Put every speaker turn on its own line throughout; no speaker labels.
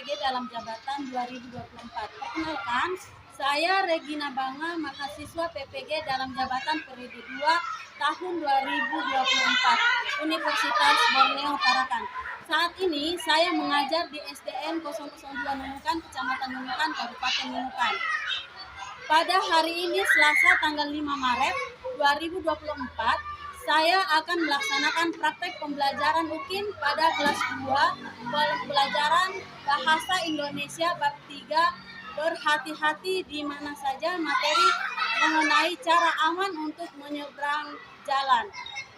PPG dalam jabatan 2024. Perkenalkan, saya Regina Banga, mahasiswa PPG dalam jabatan periode 2 tahun 2024, Universitas Borneo Tarakan. Saat ini saya mengajar di SDN 002 Nunukan, Kecamatan Nunukan, Kabupaten Nunukan. Pada hari ini Selasa tanggal 5 Maret 2024, saya akan melaksanakan praktek pembelajaran UKIN pada kelas 2 pembelajaran Bahasa Indonesia bab 3 berhati-hati di mana saja materi mengenai cara aman untuk menyeberang jalan.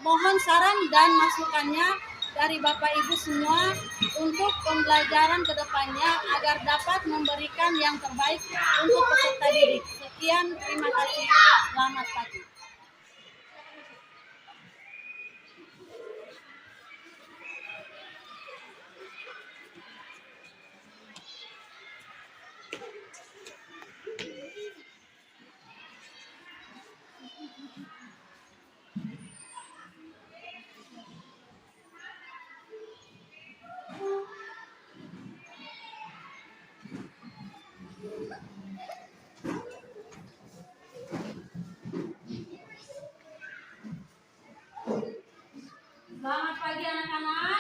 Mohon saran dan masukannya dari Bapak Ibu semua untuk pembelajaran kedepannya agar dapat memberikan yang terbaik untuk peserta didik. Sekian, terima kasih. Selamat pagi. Selamat pagi anak-anak.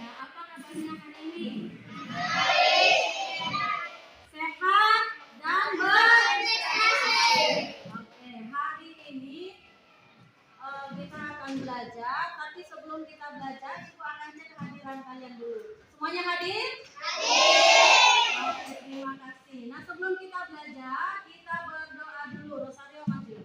Nah, apa kabarnya hari ini? Sehat dan berprestasi. Oke, hari ini kita akan belajar. Tapi sebelum kita belajar, Ibu akan cek kehadiran kalian dulu. Semuanya hadir? Hadir. Oke, terima kasih. Nah, sebelum kita belajar, kita berdoa dulu. Rosario maju.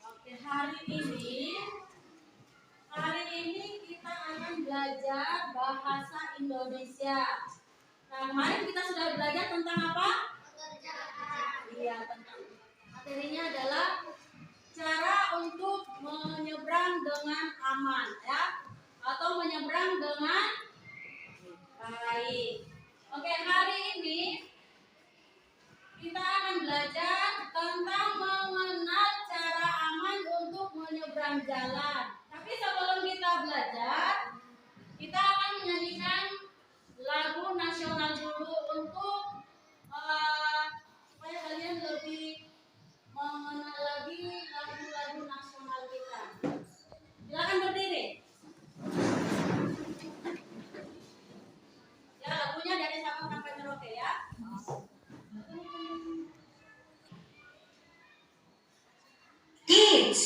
Oke, hari ini kita akan belajar bahasa Indonesia. Nah, kemarin kita sudah belajar tentang apa? Iya, tentang materinya adalah cara untuk menyeberang dengan aman, ya, atau menyeberang dengan baik. Oke, hari ini kita akan belajar tentang mengenal cara aman untuk menyeberang jalan. Tapi sebelum kita belajar, kita akan menyanyikan lagu nasional dulu untuk supaya kalian lebih mengenal lagi lagu-lagu nasional kita. Silakan berdiri. Ya, lagunya dari Sabang sampai Merauke ya.
Kids.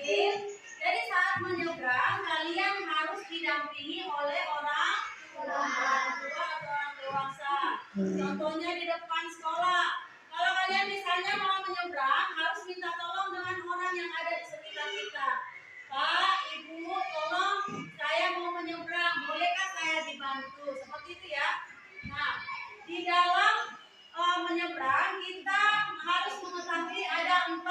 Lain. Jadi saat menyeberang kalian harus didampingi oleh orang tua atau orang dewasa. Contohnya di depan sekolah. Kalau kalian misalnya mau menyeberang harus minta tolong dengan orang yang ada di sekitar kita. Pak, Ibu, tolong saya mau menyeberang. Bolehkah saya dibantu? Seperti itu ya. Nah, di dalam menyeberang kita harus mengetahui ada 4T.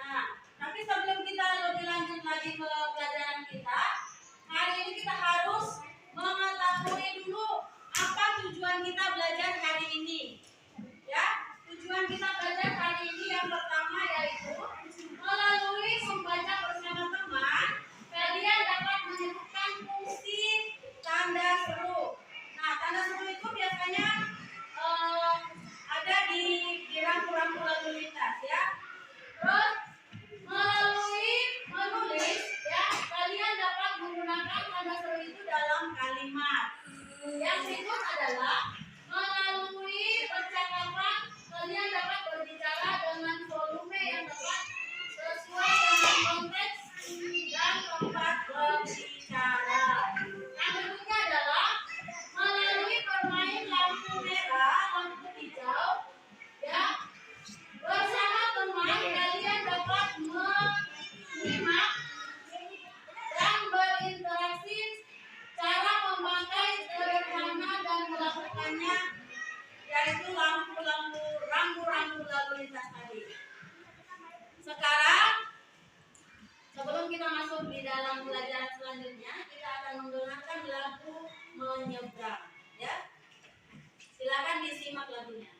Nah, tapi sebelum kita lebih lanjut lagi ke pelajaran kita, hari ini kita harus mengetahui dulu apa tujuan kita belajar hari ini. Ya, tujuan kita belajar hari ini yang pertama yaitu melalui membaca bersama teman, kalian dapat menyebutkan fungsi tanda seru. Nah, tanda seru itu biasanya ada di rambu-rambu lalu lintas ya. Terus melalui menulis ya, kalian dapat menggunakan tanda seru itu dalam kalimat. Yang berikut adalah melalui percakapan kalian dapat berbicara dengan volume yang dapat sesuai dengan konteks dan tempat berbicara. Yang berikutnya adalah melalui bermain lampu merah, lampu hijau, ya. Bersama teman kalian dapat menyimak dan berinteraksi. Cara memakai sederhana dan melakukannya yaitu rambu-rambu lalu lintas tadi. Sekarang sebelum kita masuk di dalam pelajaran selanjutnya, kita akan mendengarkan lagu Menyeberang ya. Silakan disimak lagunya.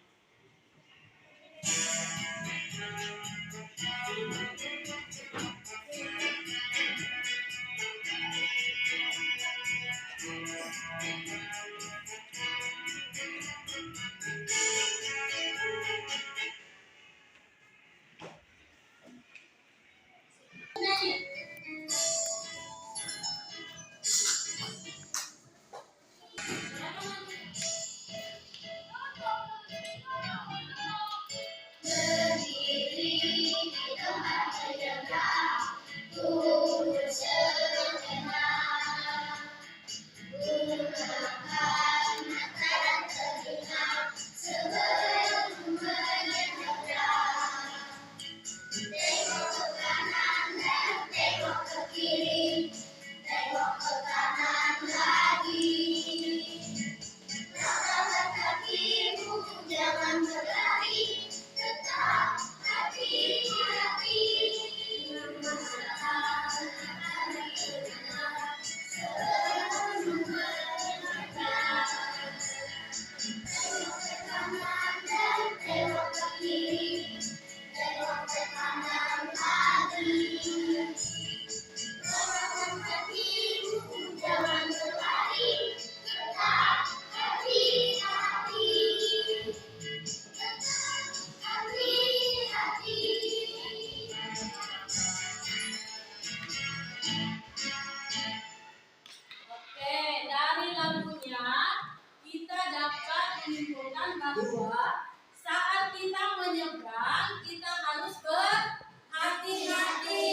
Bahwa saat kita menyeberang kita harus berhati-hati.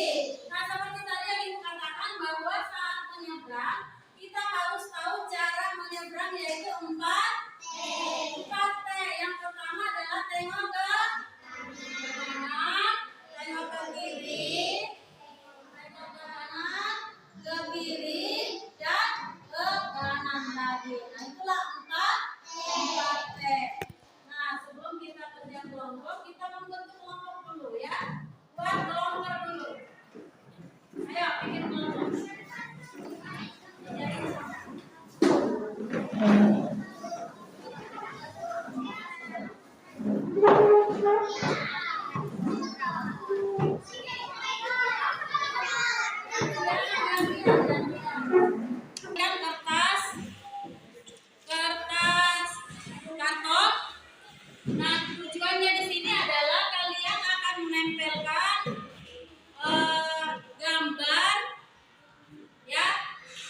Nah, seperti tadi yang Ibu katakan bahwa saat menyeberang kita harus tahu cara menyeberang yaitu 4T. Yang pertama adalah tengok ke kanan, tengok ke kiri, tengok ke kanan, ke kiri, dan ke kanan lagi. Nah, itulah 4T. Sebelum kita kerja kelompok, kita membentuk kelompok dulu ya. Buat kelompok dulu. Ayo bikin kelompok. Nah, tujuannya di sini adalah kalian akan menempelkan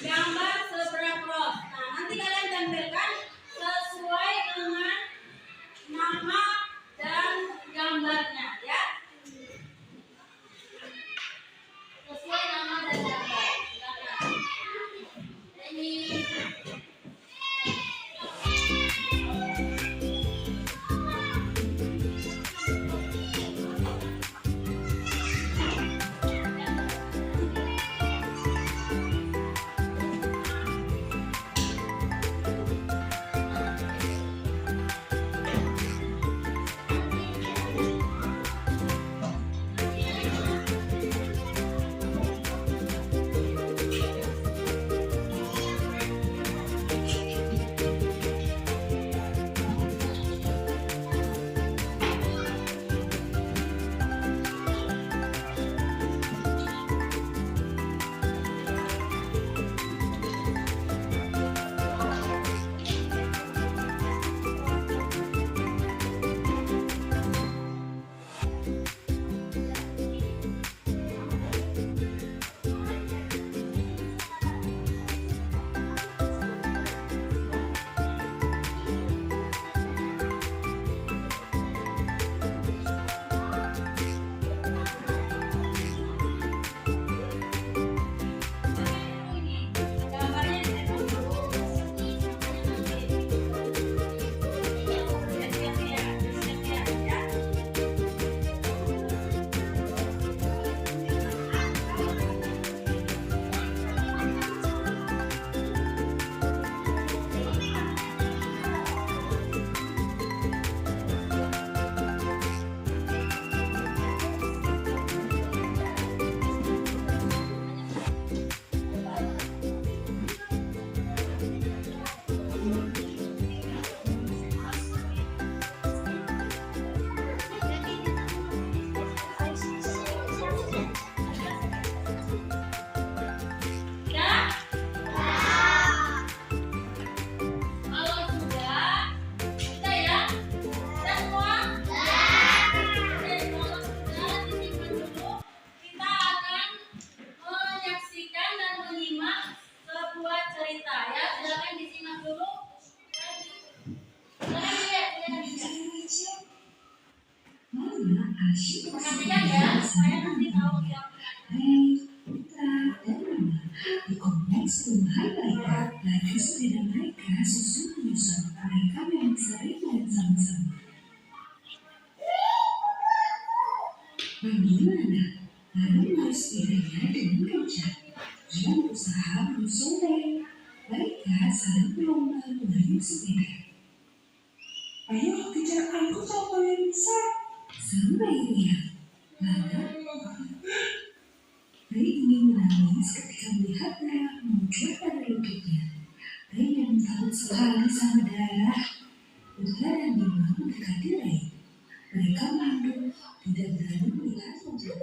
gambar zebra cross. Nah, nanti kalian tempelkan
asyik
Perhatikan ya, saya nanti tahu siapa.
Rey, Putra, dan Mama di kompleks perumahan mereka. Laju sepeda mereka susun menyusun. Mereka memang sering main sama-sama. Bagaimana? Lalu harus sepedanya dengan kencang. Dia berusaha menyusul Rey. Mereka saling berlomba mengayuh sepeda. Ayo kejar aku kalau kalian bisa. Sampai dia. Rey ingin menangis ketika melihat darah muncul pada lututnya. Rey yang takut sekali sama darah. Putra dan Bima mendekati Rey. Mereka malu, tidak berani melihat wajah.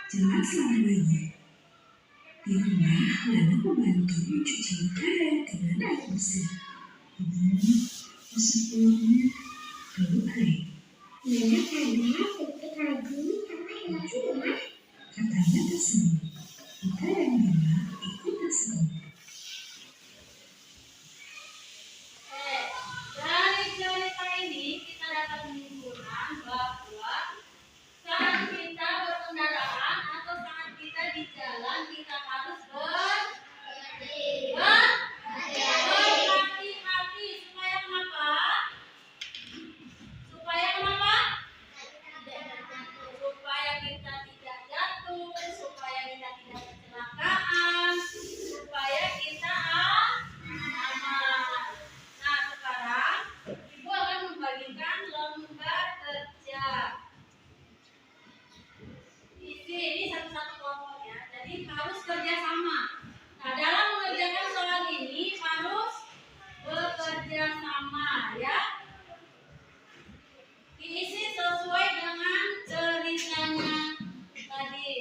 Jangan selamanya. Di rumah, Nana membantu mencuci luka dengan air bersih. Sebelumnya, lalu Rey. Nana kadang sedikit lagi karena hilang rumah. Katanya tersenyum. Putra dan Bima ikut tersenyum.
Dari cerita ini kita dapat menyimpulkan bahwa saat kita berkendaraan atau saat kita di jalan kita harus berhati-hati supaya kenapa? Supaya kenapa? Supaya kita tidak jatuh, supaya kita tidak kecelakaan, supaya kita aman. Nah sekarang Ibu akan membagikan lembar kerja. Ini satu-satu kelompoknya, jadi harus kerja sama. Nah dalam mengerjakan soal ini harus bekerja sama ya. Diisi sesuai dengan ceritanya tadi.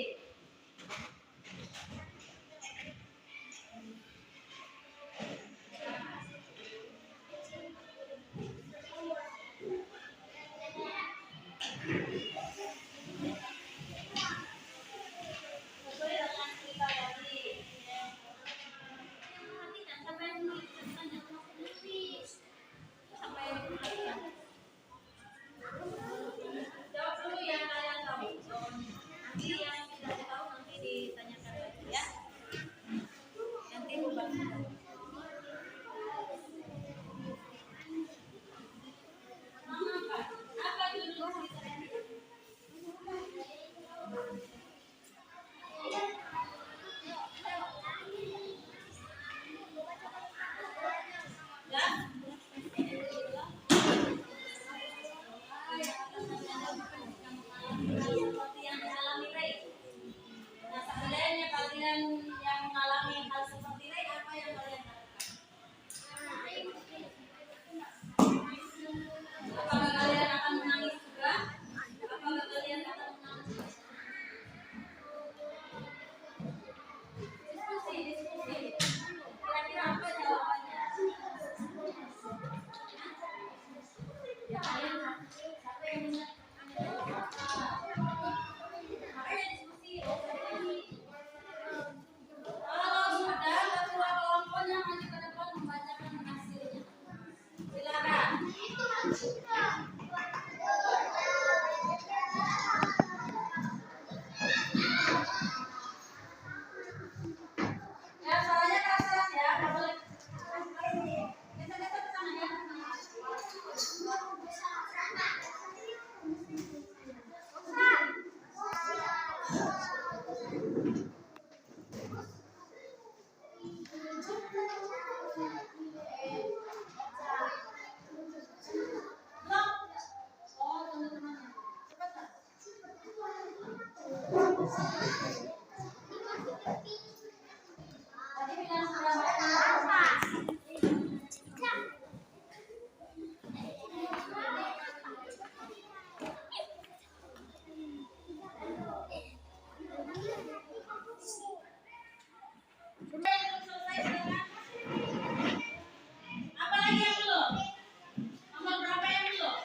Sesuai dengan cerita tadi. Perhatikan siapa yang menulis ceritanya, siapa yang perhatikan. Jawab dulu yang kalian tahu. Nanti yang tidak tahu nanti ditanyakan lagi ya. Nanti Ibu bantu. Apa judul ceritanya? Ya? Seperti yang dialami Rey. Nah, seandainya kalian yang mengalami hal seperti Rey, apa yang kalian lakukan? Apakah kalian akan menangis juga? Apakah kalian akan menangis? Diskusi. Kira-kira apa jawabannya? Ya, kalian siapa yang ingat? Makanya diskusi. Kalau sudah, ketua kelompoknya maju ke depan membacakan hasilnya. Silakan. Ya, soalnya keras ya, nggak boleh. Geser-geser ke sana ya. Belum? Oh, teman-temannya. Cepat. Tadi bilang sudah berapa? Sudah yang belum selesai silakan. Apa lagi yang belum? Nomor berapa yang belum?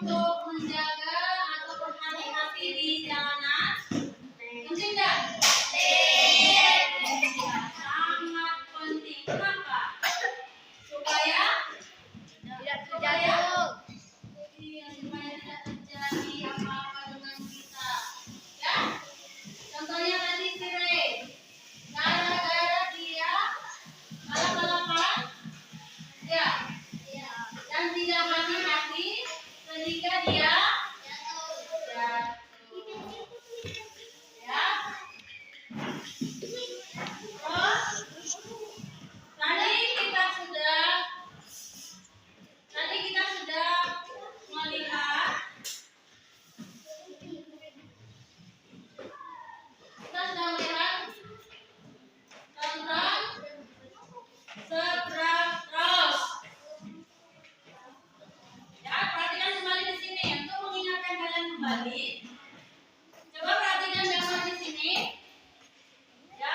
untuk menjaga atau berhati-hati di jalanan? Penting nggak? Ya, sangat penting. Kenapa? Supaya
Tidak terjatuh.
iya, supaya tidak terjadi apa-apa dengan kita. Ya, contohnya tadi si Ray, gara-gara dia balap-balapan, ya, dan tidak hati-hati, sehingga dia jatuh. Ya, terus tadi kita sudah melihat, tentang seberang cross. Ya, perhatikan kembali di sini untuk mengingatkan kalian kembali. Coba perhatikan gambar di sini. Ya.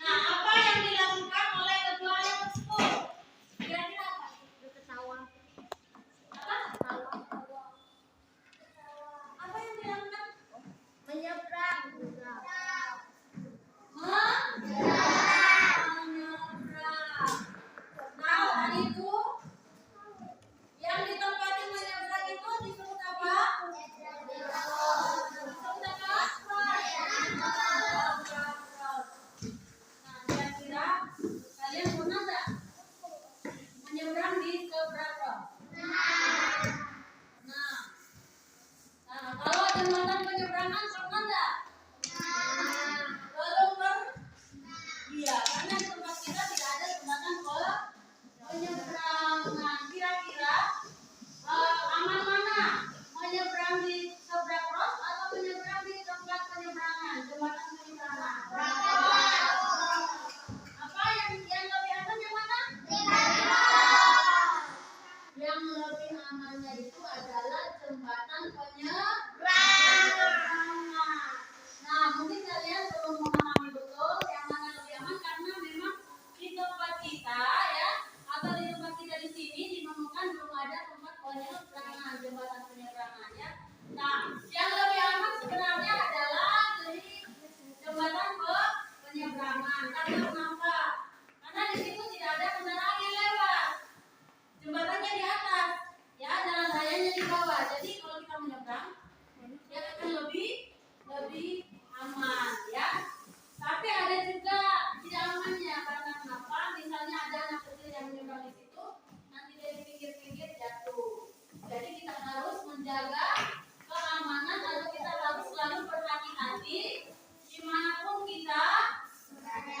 Nah, apa yang dilakukan oleh kedua anak tersebut? Kira-kira apa? Apa? Apa yang dilakukan?
Menyeberang.
Menyeberang. Nah, tadi itu yang ditempati menyeberang itu disebut apa? Disebut apa? Nah, kira-kira kalian pernah nggak menyeberang di zebra cross? Nah, kalau jembatan penyeberangan pernah nggak? Belum pernah. Iya, karena di tempat kita tidak ada jembatan penyeberangan. Kira-kira aman mana? Menyeberang di zebra cross atau menyeberang di tempat penyeberangan, jembatan penyeberangan? Apa yang lebih aman yang mana? Yang lebih amannya itu adalah jembatan penyeberangan. Nah, mungkin kalian belum memahami betul yang mana lebih aman karena memang di tempat kita ya atau di tempat kita di sini ditemukan belum ada tempat penyeberangan, jembatan penyeberangan ya. Nah, yang lebih aman sebenarnya adalah dari jembatan penyeberangan. Karena kenapa? Karena di situ tidak ada kendaraan yang lewat. Jembatannya di atas, ya jalan rayanya di bawah. Jadi kalau kita menyeberang, ya akan lebih aman, ya. Tapi ada juga tidak amannya karena kenapa? Misalnya ada anak kecil yang menyeberang di situ, nanti dari pinggir-pinggir jatuh. Jadi kita harus menjaga keamanan atau kita harus selalu berhati-hati dimanapun kita berada.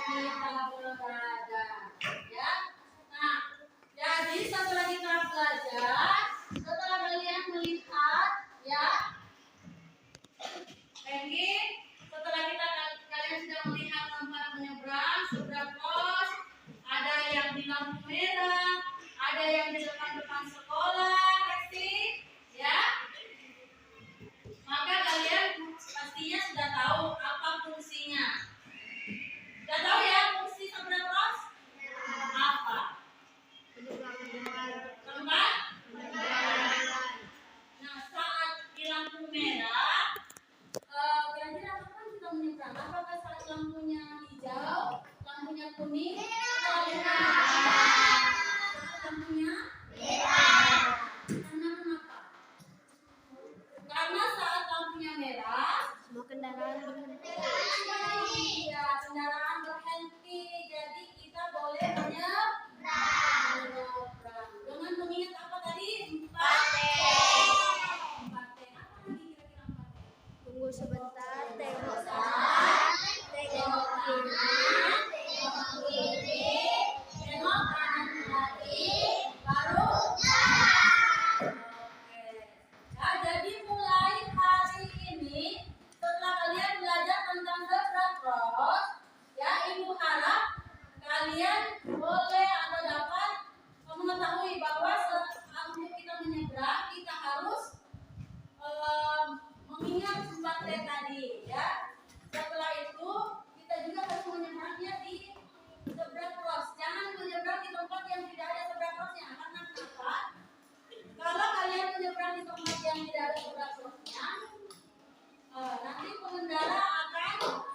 nanti pengendara akan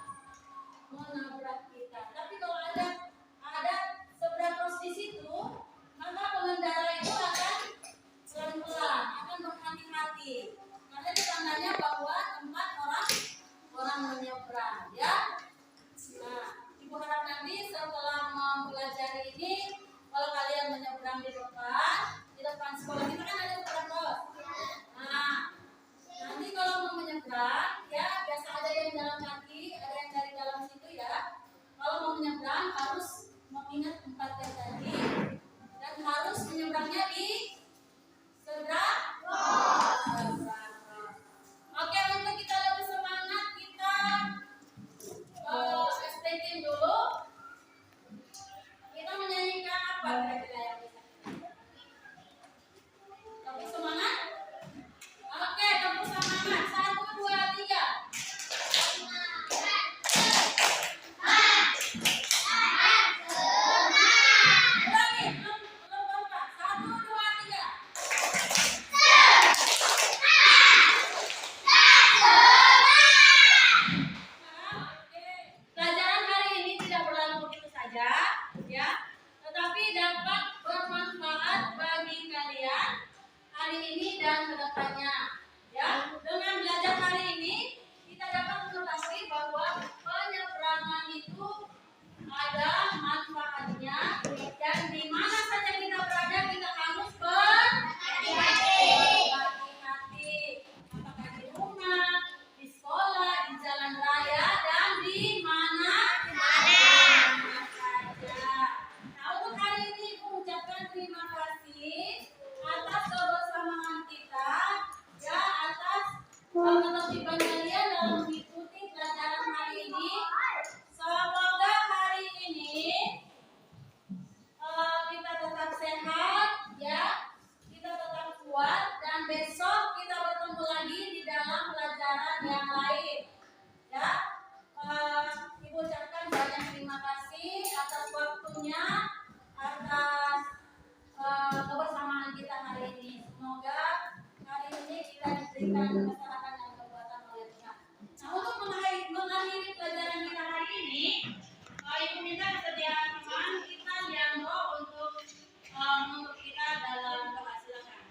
menabrak kita. Tapi kalau ada zebra cross di situ, maka pengendara itu akan pelan-pelan, akan berhati-hati. Karena itu tandanya bahwa tempat orang menyeberang, ya. Nah, Ibu harap nanti setelah mempelajari ini, kalau kalian menyeberang di depan sekolah kita kan ada zebra cross. Nah, nanti kalau mau menyeberang, ya biasa ada yang jalan kaki, ada yang dari dalam situ ya. Kalau mau menyeberang harus mengingat tempat yang tadi dan harus menyeberangnya di zebra cross. Oke, untuk kita lebih semangat kita STT dulu. Kita menyanyikan apa kira-kira yang bisa? Tepuk semangat. Oke, tepuk semangat. 1, 2, 3. Ulangi, belum kompak. 1, 2, 3. Oke. Pelajaran hari ini tidak berlalu begitu saja, ya, tetapi dapat bermanfaat bagi kalian hari ini dan kedepannya. Ya, dengan belajar hari ini kita dapat mengetahui bahwa penyeberangan itu ada manfaatnya dan di mana saja kita berada kita harus berhati-hati. Apakah di rumah, di sekolah, di jalan raya dan di mana saja. Nah, untuk hari ini Ibu ucapkan terima kasih atas kebersamaan kita, ya, atas ketertiban kalian dalam mengikuti pelajaran hari ini. Semoga hari ini kita tetap sehat, ya, kita tetap kuat dan besok kita bertemu lagi di dalam pelajaran yang lain, ya. Ibu ucapkan banyak terima kasih atas waktunya, atas kebersamaan kita hari ini. Semoga hari ini kita diberikan kesehatan dan kekuatan oleh Tuhan. Nah, untuk mengakhiri pelajaran kita hari ini, Ibu minta kesediaan teman kita Leandro untuk kita dalam doa. Silakan.